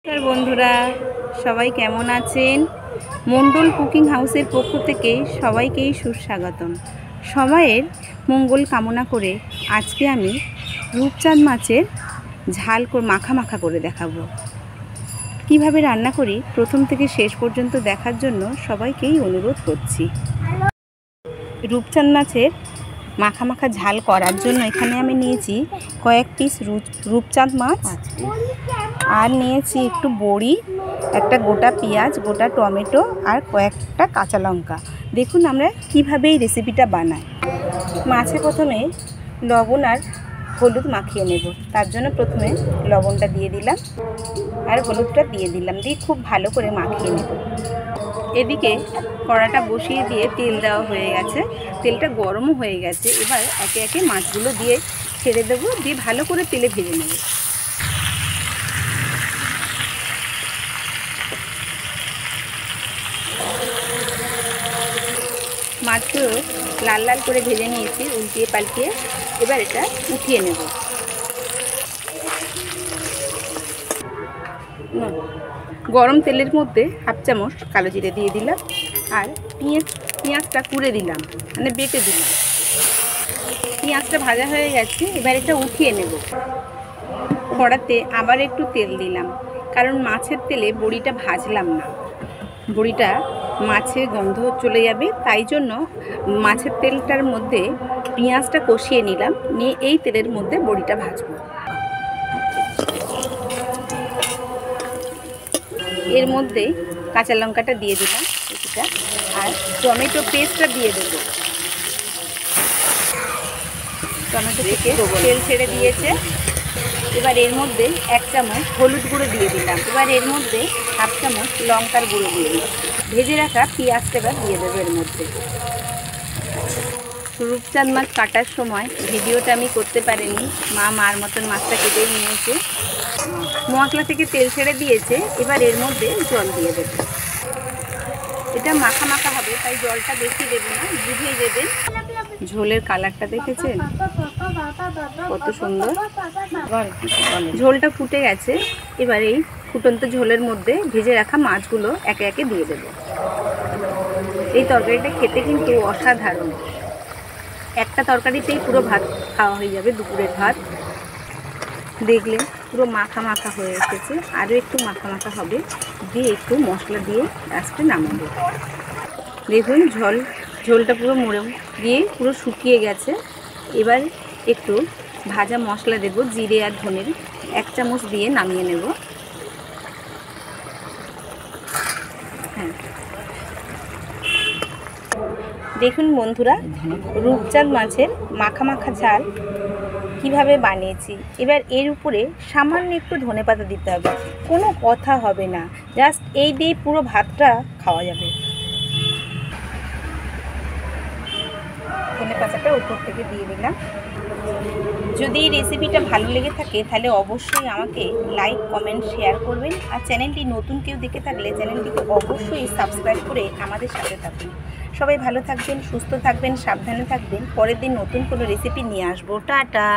নমস্কার বন্ধুরা, সবাই কেমন আছেন? মণ্ডল কুকিং হাউসের পক্ষ থেকে সবাইকেই সুস্বাগতম। সবাইয়ের মঙ্গল কামনা করে আজকে আমি রূপচাঁদ মাছের ঝাল মাখা করে দেখাবো। কিভাবে রান্না করি প্রথম থেকে শেষ পর্যন্ত দেখার জন্য সবাইকেই অনুরোধ করছি। রূপচাঁদ মাছের মাখা ঝাল করার জন্য এখানে আমি নিয়েছি কয়েক পিস রূপচাঁদ মাছ, আর নিয়েছি একটু বড়ি, একটা গোটা পেঁয়াজ, গোটা টমেটো আর কয়েকটা কাঁচা লঙ্কা। দেখুন আমরা কিভাবে এই রেসিপিটা বানাই। মাছে প্রথমে লবণ আর হলুদ মাখিয়ে নেব। তার জন্য প্রথমে লবণটা দিয়ে দিলাম আর হলুদটা দিয়ে দিলাম, দিয়ে খুব ভালো করে মাখিয়ে নেব। এদিকে কড়াটা বসিয়ে দিয়ে তেল দেওয়া হয়ে গেছে, তেলটা গরমও হয়ে গেছে। এবার একে একে মাছগুলো দিয়ে ছেড়ে দেবো, দিয়ে ভালো করে তেলে ভেজে নেব। মাছগুলো লাল লাল করে ভেজে নিয়েছি উল্টিয়ে পাল্টিয়ে। এবার এটা উঠিয়ে নেব। গরম তেলের মধ্যে হাফ চামচ কালো জিরে দিয়ে দিলাম আর পেঁয়াজটা কুড়ে দিলাম, মানে বেটে দিলাম। পেঁয়াজটা ভাজা হয়ে গেছে, এবার এটা উঠিয়ে নেব। কড়াতে আবার একটু তেল দিলাম, কারণ মাছের তেলে বড়িটা ভাজলাম না, বড়িটা মাছের গন্ধ চলে যাবে। তাই জন্য মাছের তেলটার মধ্যে পেঁয়াজটা কষিয়ে নিলাম, নিয়ে এই তেলের মধ্যে বড়িটা ভাজবো। এর মধ্যে কাঁচা লঙ্কাটা দিয়ে দিলাম কিছুটা, আর টমেটো পেস্টটা দিয়ে দেবো। টমেটো থেকে তেল ছেড়ে দিয়েছে। এবার এর মধ্যে এক চামচ হলুদ গুঁড়ো দিয়ে দিলাম। এবার এর মধ্যে হাফ চামচ লঙ্কার গুঁড়ো দিয়ে দিলাম। ভেজে রাখা পেঁয়াজটা এবার দিয়ে দেবো এর মধ্যে। রূপচাঁদ মাছ কাটার সময় ভিডিওটা আমি করতে পারিনি, মার মতন মাছটা কেটেই নিয়েছে। মশলা থেকে তেল ছেড়ে দিয়েছে, এবার এর মধ্যে জল দিয়ে দেবে। এটা মাখা হবে, তাই জলটা বেশি দেবে না, বুঝিয়ে দেবেন। ঝোলের কালারটা দেখেছেন কত সুন্দর। ঝোলটা ফুটে গেছে, এবার এই ফুটন্ত ঝোলের মধ্যে ভেজে রাখা মাছগুলো একে একে দিয়ে দেব। এই তরকারিটা খেতে কিন্তু অসাধারণ। একটা তরকারিতেই পুরো ভাত খাওয়া হয়ে যাবে, দুপুরের ভাত। দেখলেন পুরো মাখা হয়ে এসেছে, আরও একটু মাখা হবে, দিয়ে একটু মশলা দিয়ে লাস্টে নামাবো। দেখুন ঝোলটা পুরো মরে দিয়ে পুরো শুকিয়ে গেছে। এবার একটু ভাজা মশলা দেব, জিরে আর ধনের, এক চামচ দিয়ে নামিয়ে নেব। হ্যাঁ, দেখুন বন্ধুরা, রূপচাঁদ মাছের মাখা ঝাল কিভাবে বানিয়েছি। এবার এর উপরে সামান্য একটু ধনেপাতা দিতে হবে, কোনো কথা হবে না, জাস্ট এই দিয়ে পুরো ভাতটা খাওয়া যাবে। ধনেপাতাটা উপর থেকে দিয়ে দিলাম। যদি এই রেসিপিটা ভালো লেগে থাকে তাহলে অবশ্যই আমাকে লাইক, কমেন্ট, শেয়ার করবেন। আর চ্যানেলটি নতুন কেউ দেখে থাকলে চ্যানেলটিকে অবশ্যই সাবস্ক্রাইব করে আমাদের সাথে থাকবেন। সবাই ভালো থাকবেন, সুস্থ থাকবেন, সাবধানে থাকবেন। পরের দিন নতুন কোনো রেসিপি নিয়ে আসবো। টাটা।